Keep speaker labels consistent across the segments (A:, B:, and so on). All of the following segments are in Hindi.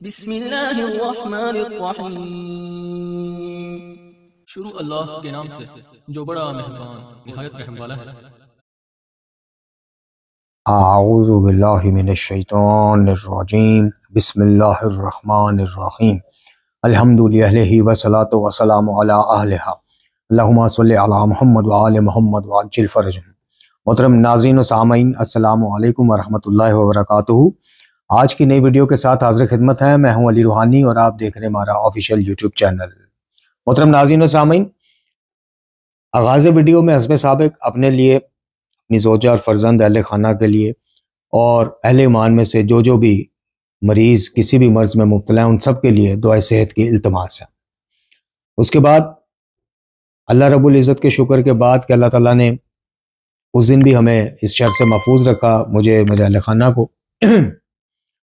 A: बिस्मिल्लाहिर्रहमानिर्रहीम। शुरू अल्लाह के नाम से जो बड़ा मेहरबान निहायत रहम वाला है।
B: आऊज़ु बिल्लाहि मिनश्शैतानिर्रजीम। बिस्मिल्लाहिर्रहमानिर्रहीम। अल्हम्दुलिल्लाहि वस्सलातु वस्सलामु अला अहलिहा। अल्लाहुम्मा सल्लि अला मुहम्मद व आले मुहम्मद व अज्जिल फरजहुम। मोहतरम नाज़रीन व सामीन, अस्सलामु अलैकुम व रहमतुल्लाहि व बरकातुहू। आज की नई वीडियो के साथ हाज़िर खिदमत है। मैं हूं अली रूहानी और आप देख रहे हैं हमारा ऑफिशियल यूट्यूब चैनल। मोहतरम नाज़रीन व सामीन, आगाज़ वीडियो में हस्बे साबिक अपने लिए, अपनी ज़ौजा और फ़र्जंद अहले खाना के लिए और अहले ईमान में से जो भी मरीज़ किसी भी मर्ज़ में मुब्तला है उन सब के लिए दुआ सेहत की इल्तमास है। उसके बाद अल्लाह रब्बुल इज़्ज़त के शुक्र के बाद कि अल्लाह ताला ने उस दिन भी हमें इस शर से महफूज रखा, मुझे, मेरे अहले खाना को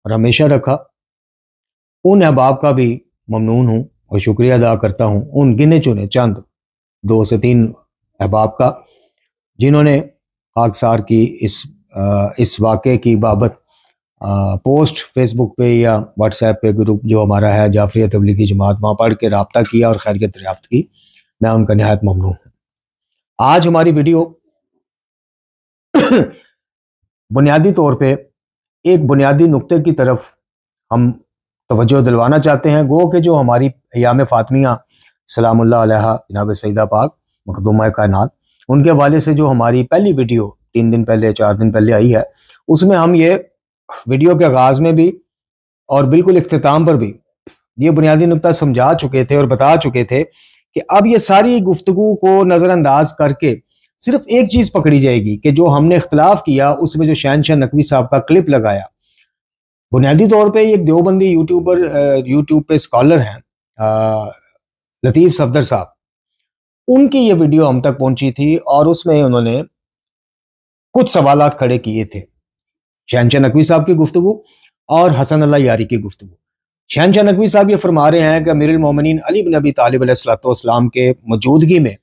B: और हमेशा रखा। उन अहबाब का भी ममनून हूँ और शुक्रिया अदा करता हूँ, उन गिने चुने चंद 2 से 3 अहबाब का जिन्होंने खाकसार की इस वाक़े की बाबत पोस्ट फेसबुक पे या व्हाट्सएप पे ग्रुप जो हमारा है जाफरिया तबलीगी जमात, वहाँ पढ़ के रब्ता किया और खैरियत दरियाफ्त की। मैं उनका निहायत ममनून हूँ। आज हमारी वीडियो बुनियादी तौर पे एक बुनियादी नुक्ते की तरफ हम तवज्जो दिलवाना चाहते हैं। गो कि जो हमारी अय्याम फ़ातिमिया सलामुल्लाह अलैहा जनाब सईदा पाक मखदूमा कायनात, उनके हवाले से जो हमारी पहली वीडियो 3 दिन पहले 4 दिन पहले आई है, उसमें हम ये वीडियो के आगाज़ में भी और बिल्कुल इख्तिताम पर भी ये बुनियादी नुक्ता समझा चुके थे और बता चुके थे कि अब ये सारी गुफ्तगू को नज़रअंदाज करके सिर्फ एक चीज़ पकड़ी जाएगी कि जो हमने इख्तलाफ किया उसमें जो शहनशाह नकवी साहब का क्लिप लगाया, बुनियादी तौर पे एक देवबंदी यूट्यूब पे स्कॉलर हैं लतीफ़ सफदर साहब, उनकी ये वीडियो हम तक पहुंची थी और उसमें उन्होंने कुछ सवालात खड़े किए थे शहनशाह नकवी साहब की गुफ्तगू और हसन अल्लाह यारी की गुफ्तगू। शहनशाह नकवी साहब ये फरमा रहे हैं कि अमीरुल मोमिनीन अली बिन अबी तालिब अलैहिस्सलातु वस्सलाम के मौजूदगी में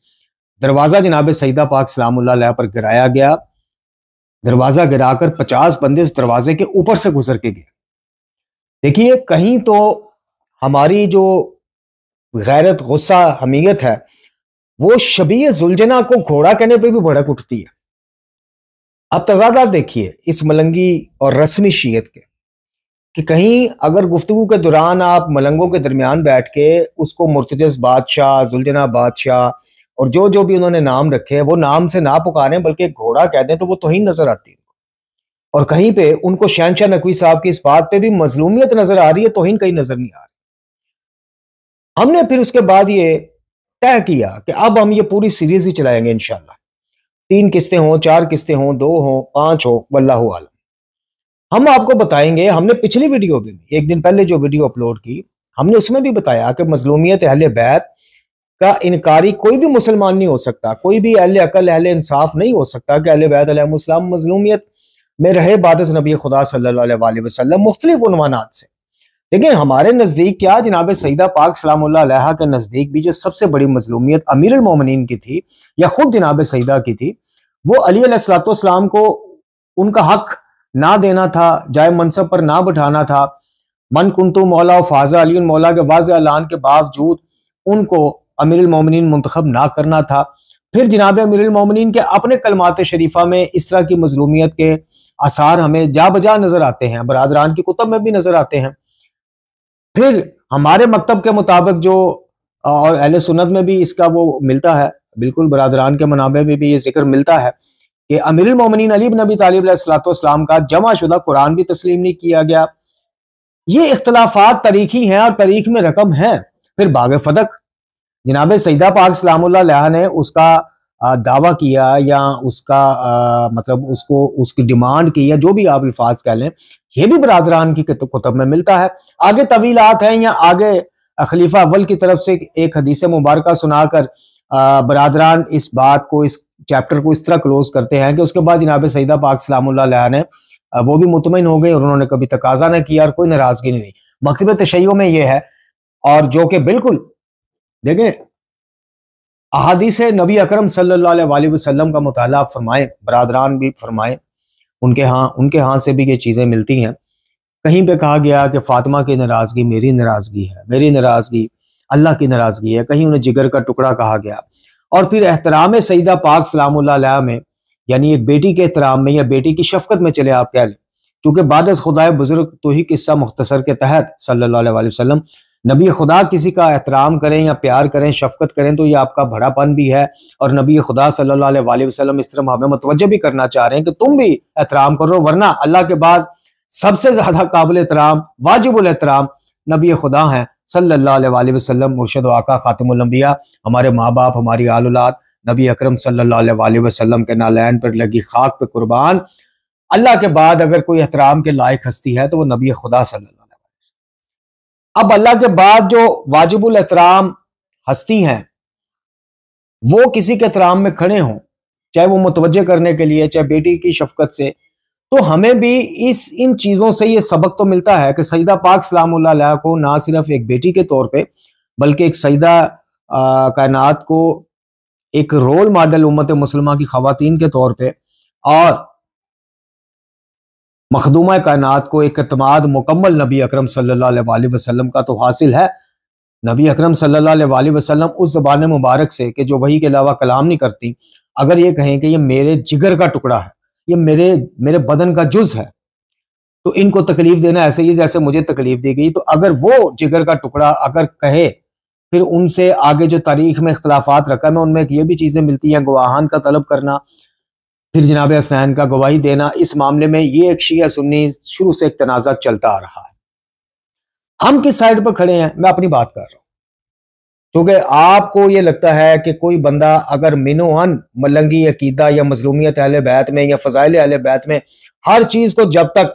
B: दरवाज़ा जनाब सईदा पाक सलामुल्लाह अलैहा पर गिराया गया। दरवाज़ा गिराकर 50 बंदे इस दरवाजे के ऊपर से गुजर के गए। देखिए, कहीं तो हमारी जो गैरत, गुस्सा, हमीयत है वो शबीह जुलजना को घोड़ा कहने पे भी भड़क उठती है। अब तजादात देखिए इस मलंगी और रस्मी शीयत के कि कहीं अगर गुफ्तगू के दौरान आप मलंगों के दरमियान बैठ के उसको मुर्तजस बादशाह, जुलजना बादशाह और जो भी उन्होंने नाम रखे हैं वो नाम से ना पुकारें बल्कि घोड़ा कह दें तो वो तौहीन नजर आती है। और कहीं पे उनको शहनशाह नकवी साहब की इस बात पे भी मजलूमियत नजर आ रही है, तौहीन कहीं नजर नहीं आ रही। हमने फिर उसके बाद ये तय किया कि अब हम ये पूरी सीरीज ही चलाएंगे इंशाल्लाह। 3 किस्तें हों, 4 किस्तें हों, 2 हों, 5 हो, वल्लाहु आलम। हम आपको बताएंगे, हमने पिछली वीडियो में भी 1 दिन पहले जो वीडियो अपलोड की, हमने उसमें भी बताया कि मजलूमियत अहले बैत का इनकारी कोई भी मुसलमान नहीं हो सकता, कोई भी अहले अकल, अहले इंसाफ नहीं हो सकता कि अहले बैत अलैहिस्सलाम मजलूमियत में रहे बादस नबी खुदा सल्लल्लाहु अलैहि वसल्लम मुख्तलिफ उन्वानात से। देखिए, हमारे नज़दीक क्या, जनाब सईदा पाक सलामुल्लाह अलैहा के नज़दीक भी जो सबसे बड़ी मजलूमियत अमीरुल मोमिनीन की थी या खुद जनाब सईदा की थी, वो अली अलैहिस्सलातु वस्सलाम को उनका हक ना देना था, जाए मनसब पर ना बिठाना था। मन कुंतु मौला फाजा अली मौला के वाज़ेह ऐलान के बावजूद उनको अमीरुल मोमिनीन मुंतखब ना करना था। फिर जनाब अमीरुल मोमिनीन के अपने कलमात शरीफा में इस तरह की मजलूमियत के आसार हमें जा बजा नजर आते हैं, बरादरान की कुतुब में भी नजर आते हैं। फिर हमारे मकतब के मुताबिक जो और अहले सुन्नत में भी इसका वो मिलता है, बिल्कुल बरादरान के मनाबे में भी ये जिक्र मिलता है कि अमीरुल मोमिनीन अली बिन अबी तालिब अलैहिस्सलातु वस्सलाम का जमा शुदा कुरान भी तस्लीम नहीं किया गया। ये इख्तलाफात तारीखी हैं और तारीख में रकम है। फिर बाग फदक जनाब सईदा पाक सलामुल्लाह अलैहा ने उसका दावा किया या उसका मतलब उसको उसकी डिमांड की या जो भी आप अल्फाज कह लें, ये भी बरादरान की कुतुब में मिलता है। आगे तवीलात हैं या आगे खलीफा अव्वल की तरफ से एक हदीस मुबारका सुनाकर बरादरान इस बात को, इस चैप्टर को इस तरह क्लोज करते हैं कि उसके बाद जनाब सईदा पाक सलामुल्लाह अलैहा ने वो भी मुतमईन हो गए और उन्होंने कभी तकाजा न किया और कोई नाराजगी नहीं। मकतब तशय्यो में ये है और जो कि बिल्कुल देखें अहादीस नबी अकरम सल्लल्लाहु अलैहि वसल्लम का मुताला फरमाएं, बरादरान भी फरमाएं, उनके यहाँ से भी ये चीज़ें मिलती हैं। कहीं पे कहा गया कि फातिमा की नाराजगी मेरी नाराजगी है, मेरी नाराजगी अल्लाह की नाराजगी है, कहीं उन्हें जिगर का टुकड़ा कहा गया। और फिर एहतराम सईदा पाक सलामुल्लाह अलैहा में, यानी एक बेटी के एहतराम में या बेटी की शफकत में चले आप कह लें, क्योंकि बादस खुदाए बुजुर्ग तो ही किस्सा मुख्तसर के तहत सल्लल्लाहु अलैहि वसल्लम नबी खुदा किसी का एहतराम करें या प्यार करें, शफकत करें, तो ये आपका बड़ापन भी है। और नबी खुदा सल्लल्लाहु अलैहि वसल्लम इस तरह हमें मुतवज्जह भी करना चाह रहे हैं कि तुम भी एहतराम करो, वरना अल्लाह के बाद सबसे ज्यादा काबिल एहतराम वाजिबुल एहतराम नबी खुदा हैं सल्लल्लाहु अलैहि वसल्लम, मुर्शिद आका खातिमुल अंबिया, हमारे माँ बाप, हमारी आल औलाद, नबी अकरम सल्लल्लाहु अलैहि वसल्लम के नालैन पर लगी खाक पे कुर्बान। अल्लाह के बाद अगर कोई एहतराम के लायक हस्ती है तो वो नबी खुदा सल्लल्लाहु अलैहि वसल्लम। अब अल्लाह के बाद जो वाजिबुल एहतराम हस्ती हैं वो किसी के एहतराम में खड़े हों, चाहे वो मुतवज्जे करने के लिए, चाहे बेटी की शफकत से, तो हमें भी इन चीजों से ये सबक तो मिलता है कि सईदा पाक सलामुल्लाह अलैहा को ना सिर्फ एक बेटी के तौर पे बल्कि एक सईदा कायनात को एक रोल मॉडल उम्मत मुसलमान की खवातीन के तौर पे और मखदूमा कायनात को एक एतमाद मुकम्मल नबी अकरम सल्लल्लाहु अलैहि वसल्लम का तो हासिल है। नबी अकरम सल्लल्लाहु अलैहि वसल्लम उस ज़बान मुबारक से कि जो वही के अलावा कलाम नहीं करती, अगर ये कहें कि ये मेरे जिगर का टुकड़ा है, ये मेरे बदन का जुज है, तो इनको तकलीफ देना ऐसे ही जैसे मुझे तकलीफ दी गई। तो अगर वो जिगर का टुकड़ा अगर कहे, फिर उनसे आगे जो तारीख में इख्तलाफात रखा है उनमें ये भी चीजें मिलती हैं, गवाहान का तलब करना, फिर जनाब हसनैन का गवाही देना। इस मामले में ये एक शिया सुन्नी शुरू से एक तनाज़ा चलता आ रहा है। हम किस साइड पर खड़े हैं, मैं अपनी बात कर रहा हूं, क्योंकि आपको ये लगता है कि कोई बंदा अगर मिनोअन मलंगी अकीदा या मजलूमियत अहले बैत में या फजाइल अहले बैत में हर चीज को जब तक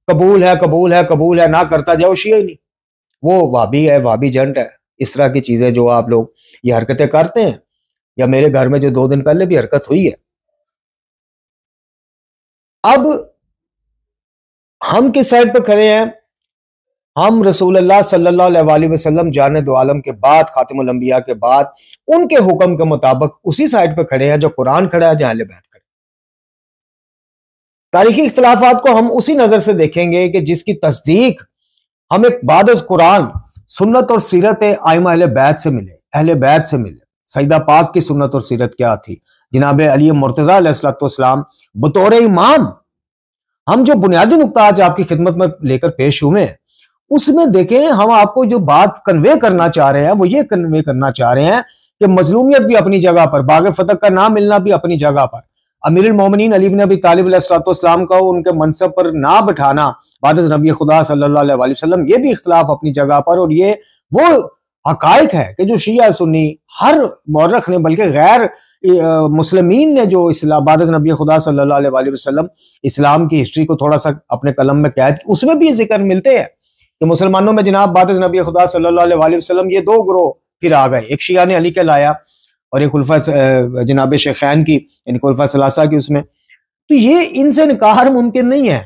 B: कबूल है कबूल है कबूल है ना करता जाए, वो शिया ही नहीं, वो वाबी है, वाबी जंट है। इस तरह की चीजें जो आप लोग ये हरकतें करते हैं, या मेरे घर में जो 2 दिन पहले भी हरकत हुई है। अब हम किस साइड पर खड़े हैं? हम रसूलुल्लाह सल्लल्लाहु अलैहि वसल्लम जाने दो आलम के बाद, खातिमुल अंबिया के बाद, उनके हुक्म के मुताबिक उसी साइड पर खड़े हैं जो कुरान खड़ा है, जहां अहले बैत खड़े। तारीखी इख्तिलाफात को हम उसी नजर से देखेंगे कि जिसकी तस्दीक हमें बाद कुरान सुन्नत और सीरत आइमा अहले बैत से मिले, अहले बैत से मिले। सईदा पाक की सुन्नत और सीरत क्या थी? जनाब अली मुर्तजा अलैहिस्सलाम बतौर इमाम, हम जो बुनियादी नुक्ता आज आपकी खिदमत में लेकर पेश हुए हैं, उसमें देखें हम आपको जो बात कन्वे करना चाह रहे हैं वो ये कन्वे करना चाह रहे हैं कि मजलूमियत भी अपनी जगह पर, बाग फतह का ना मिलना भी अपनी जगह पर, अमीरुल मोमिनीन अली इब्न अबी तालिब अलैहिस्सलाम का उनके मनसब पर ना बिठाना बाद नबी खुदा सल्लल्लाहु अलैहि वसल्लम, ये भी इख्तिलाफ अपनी जगह पर। और ये वो हकायक है कि जो शिया सुन्नी हर मौरख ने, बल्कि गैर मुस्लिमीन ने जो इस्लाम बाद नबी खुदा सल्लल्लाहु अलैहि वसल्लम इस्लाम की हिस्ट्री को थोड़ा सा अपने कलम में कैद, उसमें भी जिक्र मिलते हैं कि मुसलमानों में जनाब बाद नबी खुदा सल्लल्लाहु अलैहि वसल्लम ये 2 ग्रोह फिर आ गए। एक शिया ने अली के लाया और एक खुलफा जनाब शेखैन की, यानी खुलफा सलासा की उसमें। तो ये इनसे इनकार मुमकिन नहीं है,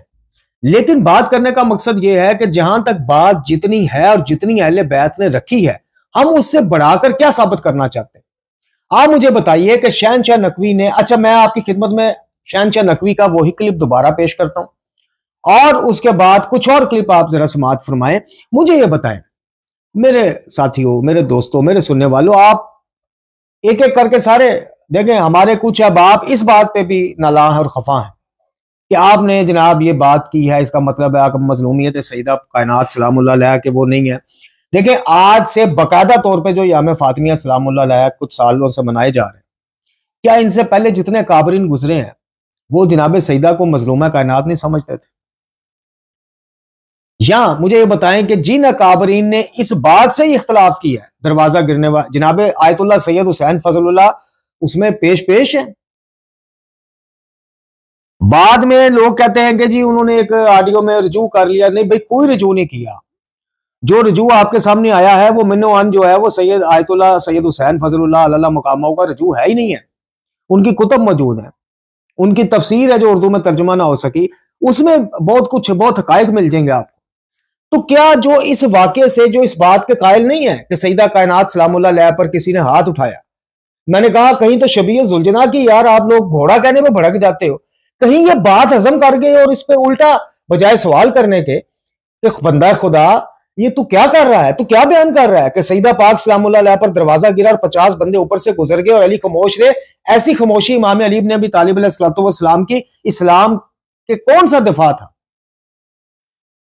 B: लेकिन बात करने का मकसद ये है कि जहां तक बात जितनी है और जितनी अहले बैत ने रखी है, हम उससे बढ़ाकर क्या साबित करना चाहते हैं? आप मुझे बताइए कि शहनशाह नकवी ने, अच्छा मैं आपकी खिदमत में शहनशाह नकवी का वही क्लिप दोबारा पेश करता हूं और उसके बाद कुछ और क्लिप आप जरा समाअत फरमाएं। मुझे ये बताएं मेरे साथियों, मेरे दोस्तों, मेरे सुनने वालों, आप एक एक करके सारे देखें। हमारे कुछ अब आप इस बात पे भी नालाह और खफा हैं कि आपने जनाब ये बात की है, इसका मतलब है आप मजलूमियत सईदा कायनात सलामुल्लाह अलैहा के वो नहीं है। देखें, आज से बाकायदा तौर पे जो याम फातिमिया सलामुल्लाह अलैहा कुछ सालों से मनाए जा रहे हैं, क्या इनसे पहले जितने काबरीन गुजरे हैं वो जनाब सईदा को मजलूमा कायनात नहीं समझते थे? या मुझे ये बताएं कि जिन अकाबरीन ने इस बात से ही इख्तलाफ किया है, दरवाजा गिरने वाला जनाब आयतुल्लाह सैयद हुसैन फजलुल्लाह उसमें पेश है। बाद में लोग कहते हैं कि जी उन्होंने एक ऑडियो में रजू कर लिया। नहीं भाई, कोई रजू नहीं किया। जो रजू आपके सामने आया है वो मिनोअन जो है वो सैयद आयतुल्लाह सैयद हुसैन फजलुल्लाह अल्लाह मकामा का रजू है ही नहीं है। उनकी कुतुब मौजूद है, उनकी तफसीर है जो उर्दू में तर्जुमा ना हो सकी, उसमें बहुत कुछ, बहुत हकायक मिल जाएंगे आपको। तो क्या जो इस वाक़े से जो इस बात के कायल नहीं है कि सईदा कायनात सलामुल्लाह अलैहा पर किसी ने हाथ उठाया? मैंने कहा कहीं तो शबीह जुलजना की यार आप लोग घोड़ा कहने में भड़क जाते हो, कहीं ये बात हजम कर गए और इस पे उल्टा बजाय सवाल करने के कि बंदा खुदा ये तू क्या कर रहा है, तू क्या बयान कर रहा है कि सईदा पाक सलामुल्लाह अलैह पर दरवाजा गिरा और 50 बंदे ऊपर से गुजर गए और अली खामोश रहे। ऐसी खामोशी इमाम अली इब्न अबी तालिब अलैहिस्सलाम की इस्लाम के कौन सा दिफा था?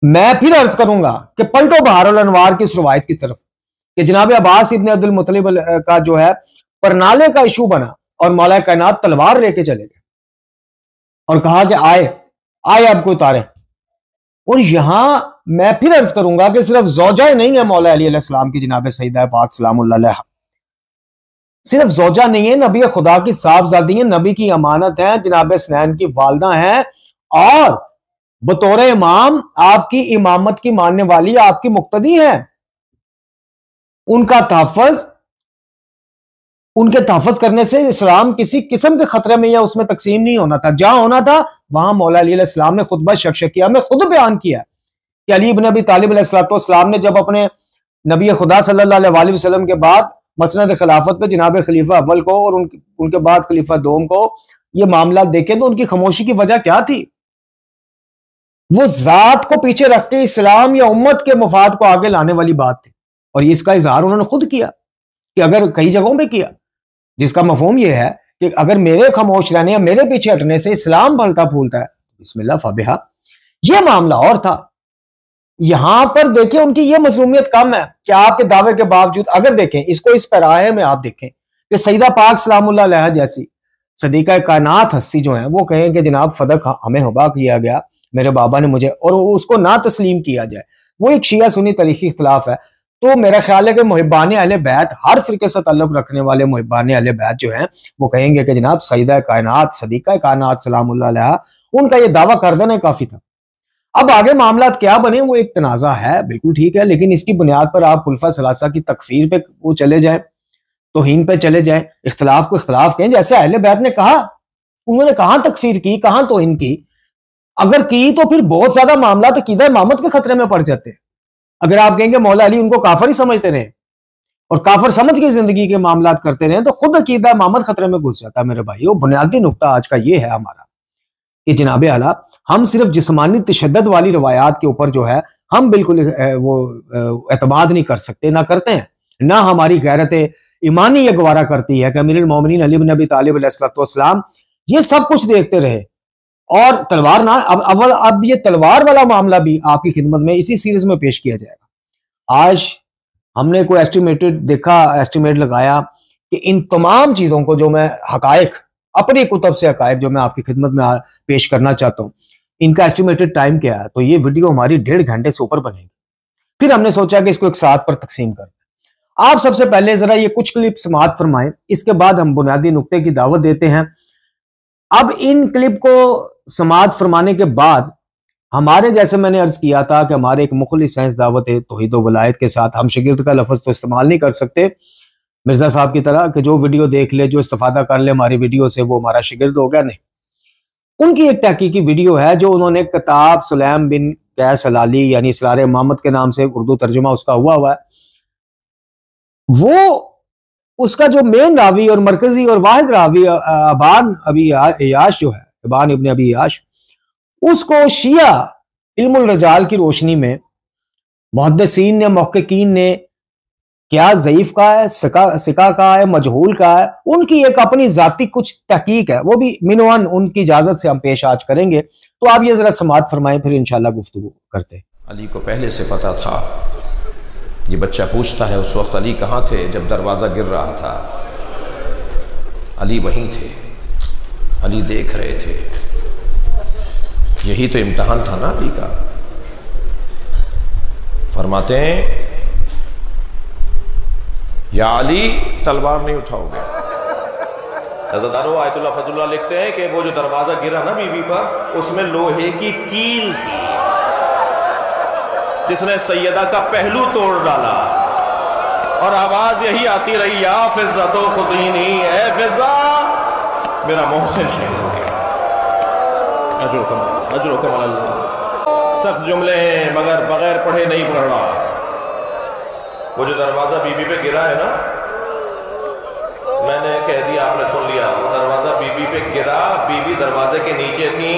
B: मैं फिर अर्ज करूंगा कि पलटो बहारुल अनवार की इस रवायत की तरफ कि जनाब अब्बास इब्न अब्दुल मुत्तलिब का जो है परनाले का इशू बना और मौला कायनात तलवार लेके चले गए और कहा कि आए आए आपको उतारे। और यहां मैं फिर अर्ज करूंगा कि सिर्फ जोजा नहीं है मौला अली अलैहिस्सलाम की जनाब सईदा पाक सलामुल्लाह अलैहा, सिर्फ जोजा नहीं है, नबी खुदा की साहबजादी है, नबी की अमानत है, जनाब सनैन की वालदा है और बतौर इमाम आपकी इमामत की मानने वाली आपकी मुक्तदी है। उनका तहफ़्फ़ुज़, उनके तहफ़्फ़ुज़ करने से इस्लाम किसी किस्म के खतरे में या उसमें तकसीम नहीं होना था। जहां होना था वहां मौला अली अलैहिस्सलाम ने खुतबा शक्शकिया में खुद बयान किया कि अली इब्न अबी तालिब अलैहिस्सलाम ने जब अपने नबी खुदा सल्लल्लाहु अलैहि वसल्लम के बाद मसनद खिलाफत पे जनाब खलीफा अव्वल को और उनके बाद खलीफा दोम को ये मामला देखें तो उनकी खामोशी की वजह क्या थी? वो जात को पीछे रख के इस्लाम या उम्मत के मफाद को आगे लाने वाली बात थी और इसका इजहार उन्होंने खुद किया कि अगर कई जगहों पे किया, जिसका मफहूम यह है कि अगर मेरे खामोश रहने या मेरे पीछे हटने से इस्लाम फलता फूलता है, बिस्मिल्लाह फबिहा। यह मामला और था। यहां पर देखिए उनकी यह मजलूमियत कम है कि आपके दावे के बावजूद, अगर देखें इसको इस पैराहे में आप देखें कि सईदा पाक सलामुल्लाह अलैहा जैसी सदीका कायनात हस्ती जो है वो कहें कि जनाब फदक हमें हबा किया गया, मेरे बाबा ने मुझे, और उसको ना तस्लीम किया जाए, वो एक शिया सुन्नी तरीकी इख्तिलाफ है। तो मेरा ख्याल है कि मुहिब्बान अहले बैत, हर फिरके से ताल्लुक रखने वाले मुहिब्बान अहले बैत जो हैं वो कहेंगे कि जनाब सईदा कायनात सदीका कायनात सलामुल्लाह अलैहा, उनका ये दावा कर देना काफी था। अब आगे मामला क्या बने वो एक तनाज़ा है, बिल्कुल ठीक है, लेकिन इसकी बुनियाद पर आप खुलफा सलासा की तकफीर पे वो चले जाए, तौहीन पे चले जाए, इख्तिलाफ को इख्तिलाफ कहें जैसे अहले बैत ने कहा। उन्होंने कहां तकफीर की, कहां तौहीन की? अगर की तो फिर बहुत ज्यादा मामला तो कीदा इमामत के खतरे में पड़ जाते हैं। अगर आप कहेंगे मौला अली उनको काफर ही समझते रहे और काफर समझ के जिंदगी के मामला करते रहे तो खुद अकीदा इमामत खतरे में घुस जाता है मेरे भाई। वो बुनियादी नुकता आज का ये है हमारा कि जनाब आला हम सिर्फ जिस्मानी तशद्दुद वाली रवायात के ऊपर जो है हम बिल्कुल वो एतमाद नहीं कर सकते, ना करते हैं, ना हमारी गैरत ईमानी ये गवारा करती है कि अमीरुल मोमिनीन अली इब्न अबी तालिब अलैहिस्सलाम ये सब कुछ देखते रहे और तलवार ना। अब ये तलवार वाला मामला भी आपकी खिदमत में इसी सीरीज में पेश किया जाएगा। आज हमने कोई एस्टिमेटेड देखा, एस्टिमेट लगाया कि इन तमाम चीजों को जो मैं हकायक अपनी कुतब से हकायक जो मैं आपकी खिदमत में पेश करना चाहता हूँ, इनका एस्टिमेटेड टाइम क्या है, तो ये वीडियो हमारी 1.5 घंटे से ऊपर बनेगी। फिर हमने सोचा कि इसको एक साथ पर तकसीम कर। आप सबसे पहले जरा ये कुछ क्लिप समाअत फरमाएं, इसके बाद हम बुनियादी नुक्ते की दावत देते हैं। अब इन क्लिप को समाअत फरमाने के बाद हमारे, जैसे मैंने अर्ज किया था कि हमारे एक मुखलिस साइंस दावत है तौहीद व वलायत के साथ, हम शिगिर्द का लफ्ज तो इस्तेमाल नहीं कर सकते मिर्जा साहब की तरह कि जो वीडियो देख ले, जो इस्तेफादा कर ले हमारी वीडियो से वो हमारा शिगिर्द हो गया, नहीं। उनकी एक तहकीकी वीडियो है जो उन्होंने किताब सुलैम बिन कैस हलाली यानी इसरार इमामत के नाम से उर्दू तर्जुमा उसका हुआ है। वो उसका जो मेन रावी और मरकजी और वाहिद रावी अबान अबी याश जो है, अबान इब्न अबी याश, उसको शिया इल्मुल रजाल की रोशनी में मुहद्दिसीन ने, मुहक्किकीन ने क्या ज़ईफ का है, सिका का है, मजहूल का है, उनकी एक अपनी जाती कुछ तहकीक है, वो भी मिनवन उनकी इजाजत से हम पेश आज करेंगे। तो आप ये जरा समाअत फरमाएं, फिर इंशाल्लाह गुफ्तगू करते।
C: अली को पहले से पता था। ये बच्चा पूछता है उस वक्त अली कहाँ थे जब दरवाज़ा गिर रहा था? अली वहीं थे, अली देख रहे थे। यही तो इम्तिहान था ना अली का। फरमाते हैं या अली तलवार नहीं उठाओगे। हज़रत आयतुल्लाह फज़लुल्लाह लिखते हैं कि वो जो दरवाज़ा गिरा ना बीवी पर, उसमें लोहे की कील थी जिसने सैयदा का पहलू तोड़ डाला और आवाज यही आती रही, या फिज़्ज़ा तो खुज़ीनी, ए फिज़्ज़ा मेरा मोहसिन शहीद हो गया। अजरुकम अल्लाह। सख्त जुमले हैं मगर बगैर पढ़े नहीं पढ़ रहा। वो जो दरवाजा बीबी पे गिरा है ना, मैंने कह दिया, आपने सुन लिया। वो दरवाजा बीबी पे गिरा, बीबी दरवाजे के नीचे थी,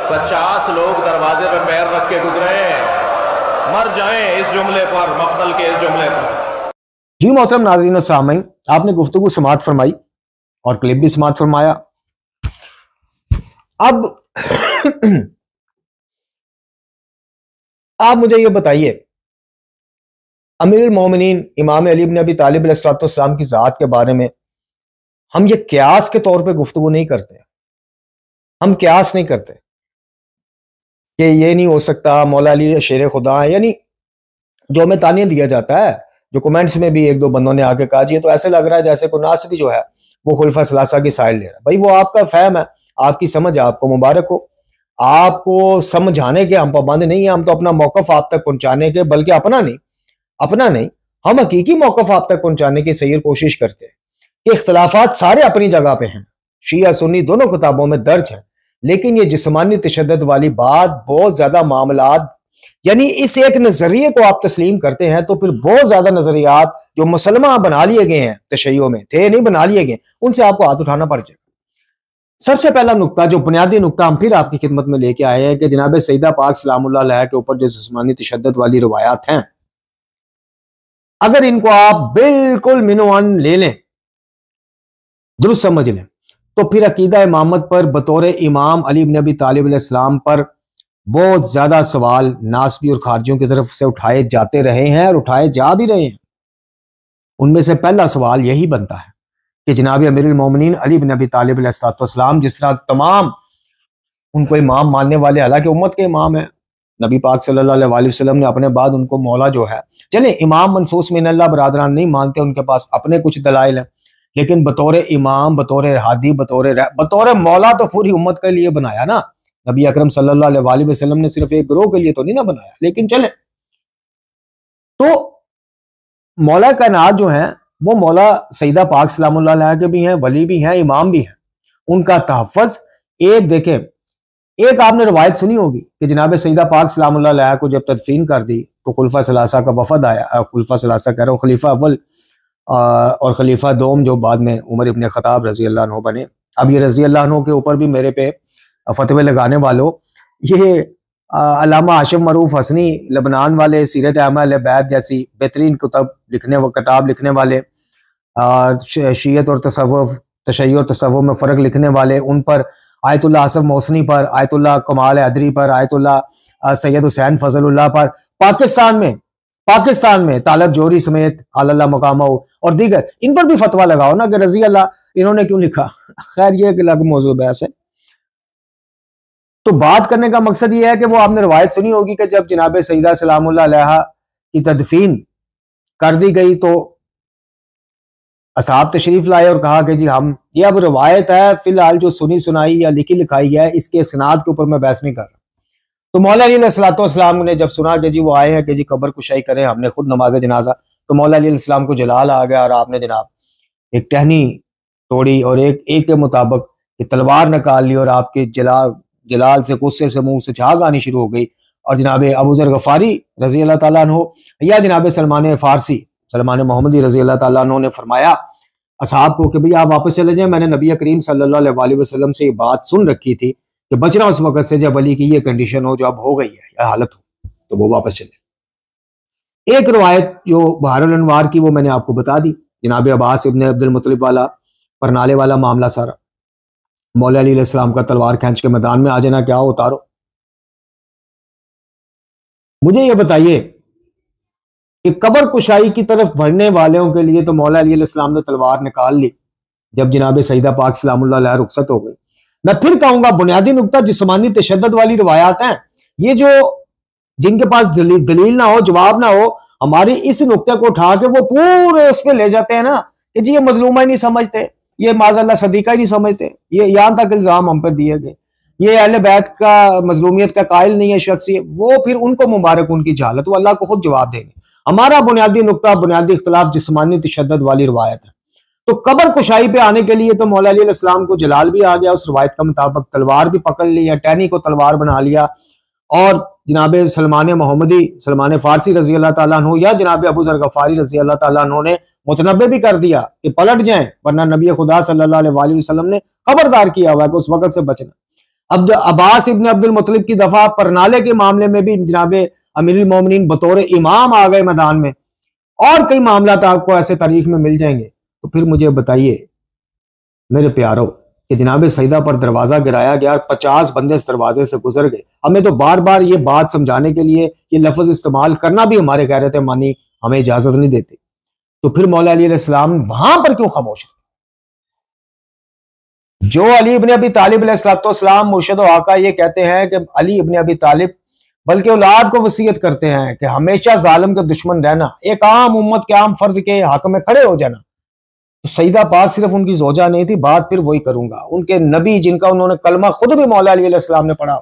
C: 50 लोग दरवाजे पे पैर रख के गुजरे। मर जाएं इस जुमले पर, मक्तल के इस जुमले पर।
B: जी मोहतरम नाज़रीन और सामीन, आपने गुफ्तगू समाअत फरमाई और क्लिप भी समाअत फरमाया। अब आप मुझे ये बताइए, अमीरुल मोमिनीन इमाम अली इब्न अबी तालिब अलैहिस्सलाम की जात के बारे में हम ये क्यास के तौर पे गुफ्तगू नहीं करते, हम क्यास नहीं करते कि ये नहीं हो सकता, मौला अली शेर खुदा है, यानी जो हमें तानिया दिया जाता है, जो कमेंट्स में भी एक दो बंदों ने आके कहा जी तो ऐसे लग रहा है जैसे को नासरी जो है वो खुलफा सलासा की साइड ले रहा है। भाई वो आपका फहम है, आपकी समझ है, आपको मुबारक हो। आपको समझाने के हम पाबंद नहीं है, हम तो अपना मौकफ आप तक पहुंचाने के, बल्कि अपना नहीं हम हकीकी मौकफ आप तक पहुंचाने की सही कोशिश करते हैं कि इख्तलाफात सारे अपनी जगह पे हैं, शिया सुन्नी दोनों किताबों में दर्ज है, लेकिन ये जिस्मानी तशद्दुद वाली बात बहुत ज्यादा मामलात, यानी इस एक नजरिए को आप तस्लीम करते हैं तो फिर बहुत ज्यादा नजरियात जो मुसलमान बना लिए गए हैं, तशय्यो में थे नहीं बना लिए गए, उनसे आपको हाथ उठाना पड़ जाएगा। सबसे पहला नुक्ता, जो बुनियादी नुक्ता हम फिर आपकी खिदमत में लेके आए हैं कि जनाब सईदा पाक सलामुल्लाह अलैहा के ऊपर जो जिस्मानी तशद्दुद वाली रवायात हैं, अगर इनको आप बिल्कुल मिनोअन ले लें, दुरुस्त समझ लें, तो फिर अकीदा इमामत पर बतौर इमाम अली इब्न अबी तालिब अलैहिस्सलाम पर बहुत ज्यादा सवाल नासबी और खारजियों की तरफ से उठाए जाते रहे हैं और उठाए जा भी रहे हैं। उनमें से पहला सवाल यही बनता है कि जनाब अमीरुल मोमिनीन अली बिन अबी तालिब अलैहिस्सलाम जिस तरह तमाम उनको इमाम मानने वाले, हालांकि उम्मत के इमाम है, नबी पाक सल्लल्लाहु अलैहि वसल्लम ने अपने बाद उनको मौला जो है, चले इमाम मनसूस मिन अल्लाह बरादरान नहीं मानते, उनके पास अपने कुछ दलाइल हैं, लेकिन बतौर इमाम, बतौर हादी, बतौर मौला तो पूरी उम्मत के लिए बनाया ना। नबी अकरम सल्लल्लाहु अलैहि वसल्लम ने सिर्फ एक ग्रोह के लिए तो नहीं ना बनाया, लेकिन चले तो मौला कायनात जो है वो मौला सईदा पाक सलामुल्लाह अलैहा के भी हैं, वली भी हैं, इमाम भी हैं, उनका तहफ़्फ़ुज़। एक देखें, एक आपने रवायत सुनी होगी कि जनाब सईदा पाक सलामुल्लाह अलैहा को जब तदफीन कर दी तो खुलफा सलासा का वफद आया, खुलफा सलासा कह रहा हूँ, खलीफा अव्वल और खलीफा दोम जो बाद में उमर इब्न खत्ताब रजी अल्लाह अन्हु बने। अब ये रजी अल्लाह अन्हु के ऊपर भी मेरे पे फतवे लगाने वालों, ये अल्लामा हाशिम मरूफ हसनी लबनान वाले, सीरत अहमद बैत जैसी बेहतरीन किताब लिखने वाले, शीयत और तसव्वुफ, तशय्युअ और तसव्वुफ में फ़र्क लिखने वाले, उन पर आयतुल्लाह आसफ मौसनी पर, आयतुल्लाह कमाल अदरी पर, आयतुल्लाह सैयद हुसैन फजलुल्लाह पर, पाकिस्तान में तालब जोरी समेत अल्लाह मकामा और दीगर, इन पर भी फतवा लगाओ ना कि रजी अल्लाह इन्होंने क्यों लिखा। खैर ये एक अलग मौजूद बहस है। तो बात करने का मकसद ये है कि वो आपने रवायत सुनी होगी कि जब जनाब सईदा सलामुल्लाह अलैहा की तदफीन कर दी गई तो असहाब तशरीफ लाए और कहा कि जी हम, ये अब रवायत है, फिलहाल जो सुनी सुनाई या लिखी लिखाई है इसके सनाद के ऊपर मैं बहस नहीं कर रहा। तो मौला अली अलैहिस्सलाम ने जब सुना कि जी वो आए हैं कि जी कब्र कुशाई करें, हमने खुद नमाज जनाजा, तो मौला अली अलैहिस्सलाम को जलाल आ गया और आपने जनाब एक टहनी तोड़ी और एक के मुताबिक तलवार निकाल ली और आपके जलाल से, गुस्से से मुंह से झाग आनी शुरू हो गई। और जनाब अबू ज़र गफारी रजी अल्लाह ताला अन्हु या जनाब सलमान फारसी, सलमान मोहम्मदी रजी अल्लाह ताला अन्हु ने फरमाया असहाब को कि भाई आप वापस चले जाएं, मैंने नबी करीम सल्लल्लाहु अलैहि वसल्लम से ये बात सुन रखी थी कि बचना उस वक्त से जब अली की ये कंडीशन हो जो अब हो गई है या हालत हो, तो वो वापस चले। एक रवायत जो बहारुल अनवार की वो मैंने आपको बता दी, जनाब अब्बास इब्न अब्दुल मुत्तलिब वाला परनाले वाला मामला सारा, मौला अली अलैहिस्सलाम का तलवार खींच के मैदान में आ जाना, क्या उतारो। मुझे ये बताइए कि कब्र कुशाई की तरफ बढ़ने वालों के लिए तो मौला अली अलैहिस्सलाम ने तलवार निकाल ली जब जनाब सईदा पाक सलामुल्लाह अलैहा रुखसत हो गई। मैं फिर कहूंगा बुनियादी नुक्ता जिस्मानी तशद्दुद वाली रिवायात हैं, ये जो जिनके पास दलील ना हो, जवाब ना हो, हमारी इस नुक्ते को उठा के वो पूरे उस पर ले जाते हैं ना कि जी ये मजलूमा ही नहीं समझते, ये माज़अल्लाह सदीका ही नहीं समझते, ये यहाँ तक इल्जाम हम पर दिए गए, ये अहले बैत का मजलूमियत का कायल नहीं है शख्स, वो फिर उनको मुबारक उनकी जहालत, वो अल्लाह को खुद जवाब देंगे। हमारा बुनियादी नुक्ता, बुनियादी इख्तिलाफ जिस्मानी तशद्दुद वाली रिवायत है। तो कब्र कुशाई पे आने के लिए तो मौला अली अलैहिस्सलाम को जलाल भी आ गया, उस रिवायत का मुताबिक तलवार भी पकड़ ली या टहनी को तलवार बना लिया, और जनाब सलमान मोहम्मदी, सलमान फारसी रजी अल्लाह ताला अन्हु या जनाब अबू ज़र गफारी रजी अल्लाह ताला अन्हु ने मुतनब्बे भी कर दिया कि पलट जाएं, वरना नबी खुदा सल्लल्लाहु अलैहि वसल्लम ने खबरदार किया हुआ है कि उस वक्त से बचना। अब अब्बास इब्न अब्दुल मुत्तलिब की दफा परनाले के मामले में भी जनाब अमीरुल मोमिनीन बतौर इमाम आ गए मैदान में, और कई मामला आपको ऐसे तारीख में मिल जाएंगे। तो फिर मुझे बताइए मेरे प्यारों कि जनाब सईदा पर दरवाजा गिराया गया, 50 बंदे इस दरवाजे से गुजर गए। हमें तो बार बार ये बात समझाने के लिए ये लफ्ज इस्तेमाल करना भी हमारे गैरत मानी हमें इजाजत नहीं देती। तो फिर मौला अली अलैहिस्सलाम वहां पर क्यों खामोश? जो अली इब्ने अबी तालिब अलैहिस्सलाम मुर्शिद व आका ये कहते हैं कि अली इब्ने अबी तालिब बल्कि औलाद को वसीयत करते हैं कि हमेशा जालिम के दुश्मन रहना, एक आम उम्मत के आम फर्द के हक में खड़े हो जाना। तो सईदा पाक सिर्फ उनकी जोजा नहीं थी, बात फिर वही करूंगा, उनके नबी जिनका उन्होंने कलमा खुद भी मौला अली अलैहिस्सलाम ने पढ़ा,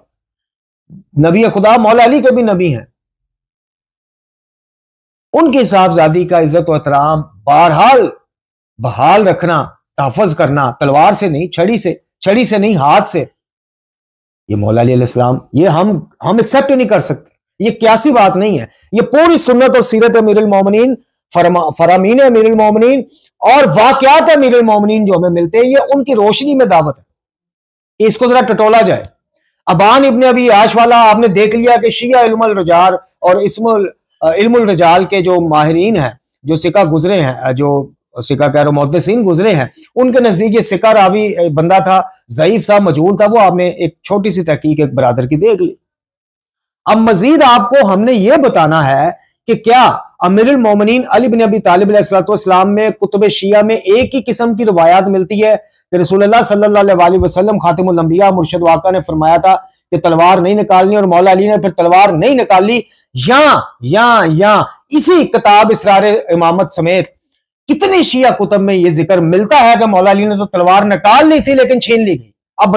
B: नबी खुदा मौला अली के भी नबी हैं, उनकी साहबजादी का इज्जत और एहतराम बहरहाल बहाल रखना, तहफ़्फ़ुज़ करना, तलवार से नहीं, छड़ी से नहीं, हाथ से। ये मौला अली अलैहिस्सलाम ये हम एक्सेप्ट नहीं कर सकते, ये क्यासी बात नहीं है। ये पूरी सुन्नत और सीरत अमीरुल मोमिनीन, फरामीन अमीरुल मोमिनीन और वाक़यात अमीरुल मोमिनीन जो हमें मिलते हैं, ये उनकी रोशनी में दावत है। इसको जरा टटोला जाए। अबान इब्ने अबी आश वाला आपने देख लिया कि शिया इल्मुल रजार और इल्मुल रजाल के जो माहिरीन हैं, जो सिका गुजरे हैं, जो सिका कह रहा मुहद्दिसीन गुजरे हैं, उनके नजदीक ये सिका रावी बंदा था, ज़ईफ था, मजहूल था। वो आपने एक छोटी सी तहकीक एक बरादर की देख ली। अब मजीद आपको हमने ये बताना है कि क्या अमीरुल मोमिनीन अली बिन अबी तालिब अलैहिस्सलाम में कुतुब शिया में एक ही किस्म की रिवायात मिलती है कि रसूलुल्लाह सल्लल्लाहु अलैहि वसल्लम खातिमुल अंबिया मुर्शिद वाका ने फरमाया था कि तलवार नहीं निकालनी, और मौला अली ने फिर तलवार नहीं निकाली। या इसी किताब इसरार इमामत समेत कितने शिया कुतुब में यह जिक्र मिलता है कि मौला अली ने तो तलवार निकाल ली थी लेकिन छीन ली गई। अब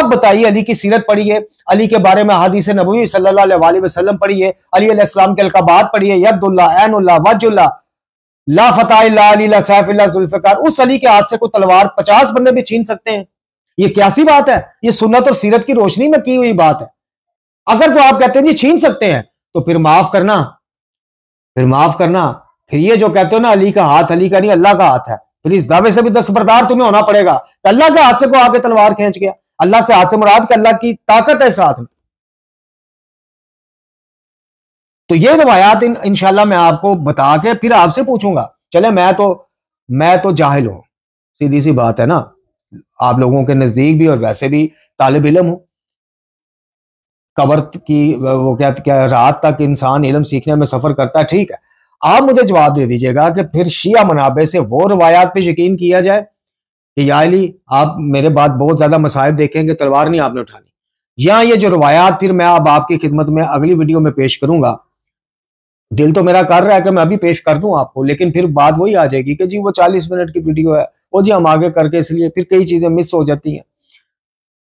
B: बताइए अली की सीरत पढ़िए, अली के बारे में हदीस नबवी सल्लल्लाहु अलैहि वसल्लम पढ़िए, अली अलैहिस्सलाम के अलकाबात पढ़िए, यद्दुल्ला, ऐनुल्ला, वज्हुल्ला, ला फता इल्ला अली, ला सैफ इल्ला जुल्फ़िकार। उस अली के हाथ से कोई तलवार 50 बंदे भी छीन सकते हैं? ये कैसी बात है? ये सुन्नत और सीरत की रोशनी में की हुई बात है। अगर तो आप कहते हैं जी छीन सकते हैं, तो फिर माफ करना, फिर ये जो कहते हो ना अली का हाथ अली का नहीं अल्लाह का हाथ है, फिर इस दावे से भी दस्तबरदार तुम्हें होना पड़ेगा। अल्लाह के हाथ से को आके तलवार खींच गया, अल्लाह से हाथ से मुराद कि अल्लाह की ताकत है साथ में। तो ये रवायात इंशाल्लाह मैं आपको बता के फिर आपसे पूछूंगा। चले मैं तो जाहिल हूं, सीधी सी बात है ना, आप लोगों के नजदीक भी और वैसे भी तालिब इल्म हूं। कब्र की वो क्या रात तक इंसान इल्म सीखने में सफर करता है, ठीक है। आप मुझे जवाब दे दीजिएगा कि फिर शिया मनाबे से वो रवायात पे यकीन किया जाए कि या अली आप मेरे बाद बहुत ज्यादा मसाइब देखेंगे, तलवार नहीं आपने उठानी, या ये जो रवायात फिर मैं अब आपकी खिदमत में अगली वीडियो में पेश करूंगा। दिल तो मेरा कर रहा है कि मैं अभी पेश कर दूं आपको, लेकिन फिर बात वही आ जाएगी कि जी वो 40 मिनट की वीडियो है, वो जी हम आगे करके, इसलिए फिर कई चीजें मिस हो जाती हैं।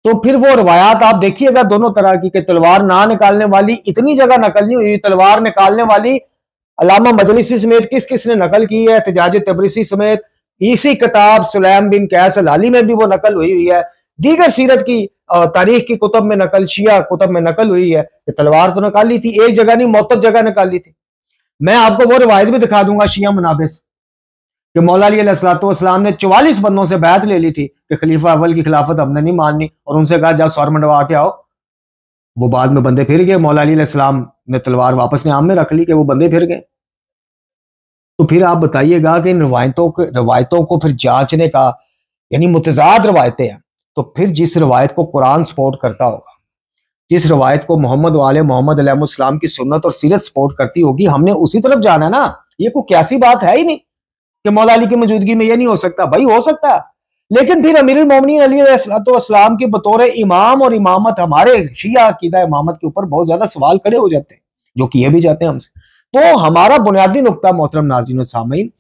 B: तो फिर वो रवायात आप देखिएगा दोनों तरह की कि तलवार ना निकालने वाली इतनी जगह नकल नहीं हुई, तलवार निकालने वाली अल्लामा मजलिसी समेत किस किस ने नकल की है, एहतिजाज तबरिसी समेत इसी किताब सुलैम बिन कैस अल-अली में भी वो नकल हुई है, दीगर सीरत की तारीख की कुतुब में नकल, शिया कुतुब में नकल हुई है कि तलवार तो निकाली थी, एक जगह नहीं मुअत्तद जगह निकाली थी। मैं आपको वो रिवायत भी दिखा दूंगा शिया मनाबे से कि मौला अली अलैहिस्सलाम ने 44 बंदों से बैत ले ली थी कि खलीफा अव्वल की खिलाफत हमने नहीं माननी, और उनसे कहा जाओ सर मंडवा के आओ। वो बाद में बंदे फिर गए, मौला अली अलैहिस्सलाम ने तलवार वापस ने आम में रख ली कि वो बंदे फिर गए। तो फिर आप बताइएगा कि इन रवायतों को फिर जांचने का, यानी मुतजाद रवायतें हैं, तो फिर जिस रवायत को कुरान सपोर्ट करता होगा, जिस रवायत को मोहम्मद वाले मोहम्मद अलैहिस्सलाम की सुन्नत और सीरत सपोर्ट करती होगी, हमने उसी तरफ जाना है ना। ये कोई कैसी बात है ही नहीं कि मौला अली की मौजूदगी में ये नहीं हो सकता, भाई हो सकता है, लेकिन फिर अमीरुल मोमिनीन अली अलैहिस्सलाम की बतौर इमाम और इमामत, हमारे शिया अकीदा इमामत के ऊपर बहुत ज्यादा सवाल खड़े हो जाते हैं, जो किए भी जाते हैं हमसे। तो हमारा बुनियादी नुक्ता मोहतरम नाज़रीन और सामीन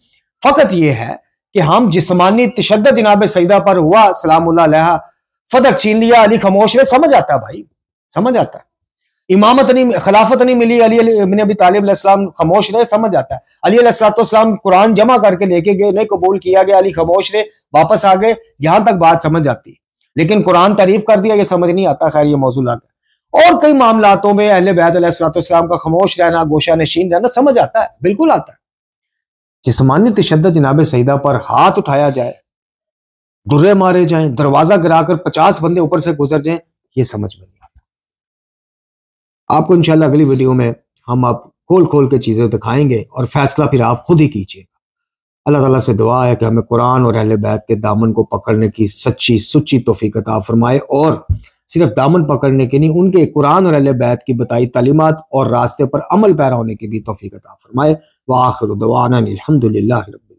B: फकत ये है कि हम जिस्मानी तशद्दुद जनाब सईदा पर हुआ सलामुल्लाह अलैहा, फदक छीन लिया, अली खामोश रहे, समझ आता है भाई, समझ आता है। इमामत नहीं, खिलाफत नहीं मिली, अली इब्न अबी तालिब अलैहिस्सलाम खामोश रहे, समझ आता है। अली अलैहिस्सलाम कुरान जमा करके लेके गए, नहीं कबूल किया गया, अली खामोश रहे, वापस आ गए, यहां तक बात समझ आती है। लेकिन कुरान तारीफ कर दिया, ये समझ नहीं आता। खैर ये मौजूद आ गया। और कई मामलातों में अहले बैत अलैहिस्सलाम का खामोश रहना, गोशा नशीन रहना समझ आता है, बिल्कुल आता है। जिस्मानी तशद्दुद जनाब सईदा पर हाथ उठाया जाए, दुर्रे मारे जाएं, दरवाजा गिराकर 50 बंदे ऊपर से गुजर जाएं, ये समझ में नहीं आता। आपको इंशाल्लाह अगली वीडियो में हम आप खोल खोल के चीज़ें दिखाएंगे और फैसला फिर आप खुद ही कीजिएगा। अल्लाह ताला से दुआ है कि हमें कुरान और अहले बैत के दामन को पकड़ने की सच्ची सुच्ची तौफीक अता फरमाए, और सिर्फ दामन पकड़ने के नहीं, उनके कुरान और अहले बैत की बताई तालीमात और रास्ते पर अमल पैरा होने की भी तौफीक अता फरमाए। व आखिरु दवाना अनिल हम्दुलिल्लाहि रब्बिल